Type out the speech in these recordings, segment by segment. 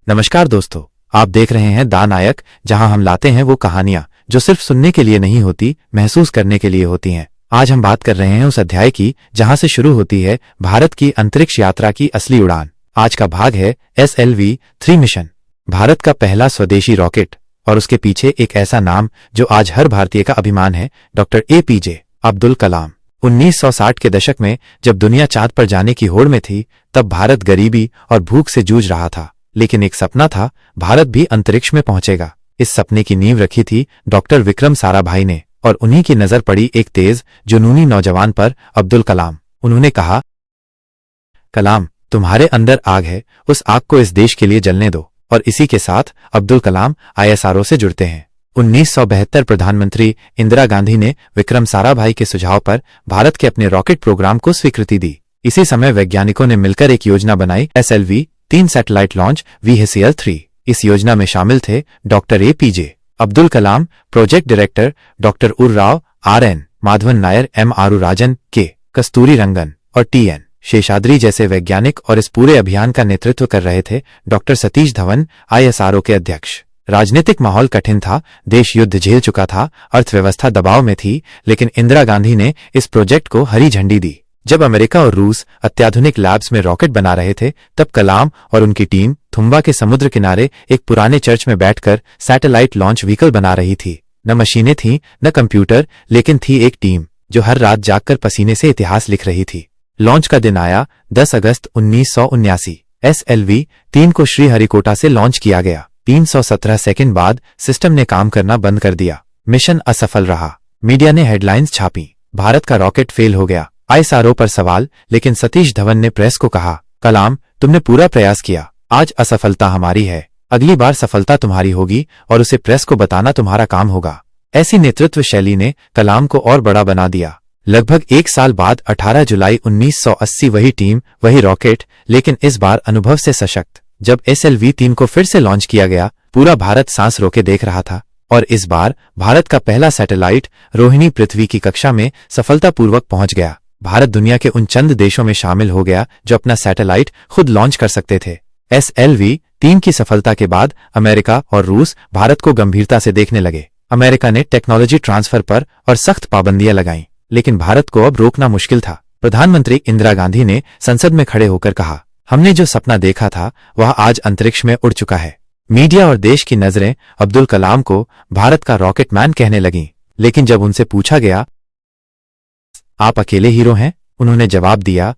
नमस्कार दोस्तों, आप देख रहे हैं दा नायक, जहां हम लाते हैं वो कहानियां जो सिर्फ सुनने के लिए नहीं होती, महसूस करने के लिए होती हैं। आज हम बात कर रहे हैं उस अध्याय की जहां से शुरू होती है भारत की अंतरिक्ष यात्रा की असली उड़ान। आज का भाग है SLV-3 मिशन, भारत का पहला स्वदेशी रॉकेट, और उसके पीछे एक ऐसा नाम जो आज हर भारतीय का अभिमान है, डॉक्टर APJ अब्दुल कलाम। 1960 के दशक में जब दुनिया चांद पर जाने की होड़ में थी, तब भारत गरीबी और भूख से जूझ रहा था, लेकिन एक सपना था, भारत भी अंतरिक्ष में पहुंचेगा। इस सपने की नींव रखी थी डॉक्टर विक्रम साराभाई ने, और उन्हीं की नजर पड़ी एक तेज जुनूनी नौजवान पर, अब्दुल कलाम। उन्होंने कहा, कलाम, तुम्हारे अंदर आग है, उस आग को इस देश के लिए जलने दो। और इसी के साथ अब्दुल कलाम ISRO से जुड़ते हैं। 1972 प्रधानमंत्री इंदिरा गांधी ने विक्रम साराभाई के सुझाव पर भारत के अपने रॉकेट प्रोग्राम को स्वीकृति दी। इसी समय वैज्ञानिकों ने मिलकर एक योजना बनाई, SLV-3 सैटेलाइट लॉन्च VHCL-3। इस योजना में शामिल थे doctor APJ Abdul Kalam, project director doctor उर्राव RN, माधवन नायर, M आरुराजन, K कस्तूरी रंगन और TN शेषाद्री जैसे वैज्ञानिक। और इस पूरे अभियान का नेतृत्व कर रहे थे डॉक्टर सतीश धवन, ISRO के अध्यक्ष। राजनीतिक माहौल कठिन था, देश युद्ध झेल चुका था, अर्थव्यवस्था दबाव में थी, लेकिन इंदिरा गांधी ने इस प्रोजेक्ट को हरी झंडी दी। जब अमेरिका और रूस अत्याधुनिक लैब्स में रॉकेट बना रहे थे, तब कलाम और उनकी टीम थुम्बा के समुद्र किनारे एक पुराने चर्च में बैठकर सैटेलाइट लॉन्च व्हीकल बना रही थी। न मशीनें थीं, न कंप्यूटर, लेकिन थी एक टीम जो हर रात जागकर पसीने से इतिहास लिख रही थी। लॉन्च का दिन आया, 10 अगस्त 1979। SLV-3 को श्रीहरिकोटा से लॉन्च किया गया। 317 सेकंड बाद सिस्टम ने काम करना बंद कर दिया। मिशन असफल रहा। मीडिया ने हेडलाइंस छापी, भारत का रॉकेट फेल हो गया। ISRO पर सवाल, लेकिन सतीश धवन ने प्रेस को कहा, कलाम, तुमने पूरा प्रयास किया, आज असफलता हमारी है, अगली बार सफलता तुम्हारी होगी और उसे प्रेस को बताना तुम्हारा काम होगा। ऐसी नेतृत्व शैली ने कलाम को और बड़ा बना दिया। लगभग एक साल बाद 18 जुलाई 1980 वही टीम, वही रॉकेट, लेकिन इस बार अनुभव से सशक्त। जब SLV-3 को फिर से लॉन्च किया गया, पूरा भारत सांस रोके देख रहा था। और इस बार भारत का पहला सैटेलाइट रोहिणी पृथ्वी की कक्षा में सफलतापूर्वक पहुंच गया। भारत दुनिया के उन चंद देशों में शामिल हो गया जो अपना सैटेलाइट खुद लॉन्च कर सकते थे। SLV-3 की सफलता के बाद अमेरिका और रूस भारत को गंभीरता से देखने लगे। अमेरिका ने टेक्नोलॉजी ट्रांसफर पर और सख्त पाबंदियां लगाईं, लेकिन भारत को अब रोकना मुश्किल था। प्रधानमंत्री इंदिरा गांधी ने संसद में खड़े होकर कहा, हमने जो सपना देखा था वह आज अंतरिक्ष में उड़ चुका है। मीडिया और देश की नजरें अब्दुल कलाम को भारत का रॉकेट मैन कहने लगीं, लेकिन जब उनसे पूछा गया, आप अकेले हीरो हैं, उन्होंने जवाब दिया,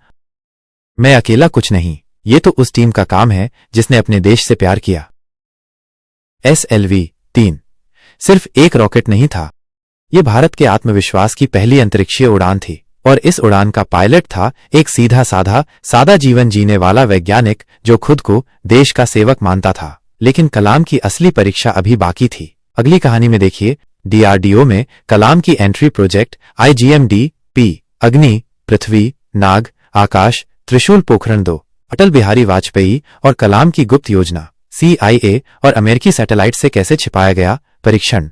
मैं अकेला कुछ नहीं, ये तो उस टीम का काम है जिसने अपने देश से प्यार किया। SLV-3 सिर्फ एक रॉकेट नहीं था, ये भारत के आत्मविश्वास की पहली अंतरिक्षीय उड़ान थी। और इस उड़ान का पायलट था एक सीधा सादा जीवन जीने वाला वैज्ञानिक जो खुद को देश का सेवक मानता था। लेकिन कलाम की असली परीक्षा अभी बाकी थी। अगली कहानी में देखिए, DRDO में कलाम की एंट्री, प्रोजेक्ट IGMD-P, अग्नि, पृथ्वी, नाग, आकाश, त्रिशूल, पोखरण 2, अटल बिहारी वाजपेयी और कलाम की गुप्त योजना, CIA और अमेरिकी सैटेलाइट से कैसे छिपाया गया, परीक्षण,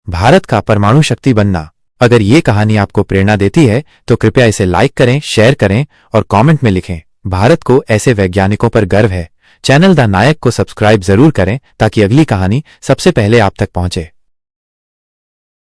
भारत का परमाणु शक्ति बनना। अगर ये कहानी आपको प्रेरणा देती है तो कृपया इसे लाइक करें, शेयर करें और कमेंट में लिखें, भारत को ऐसे वैज्ञानिकों पर गर्व है। चैनल दा नायक को सब्सक्राइब जरूर करें ताकि अगली कहानी सबसे पहले आप तक पहुंचे।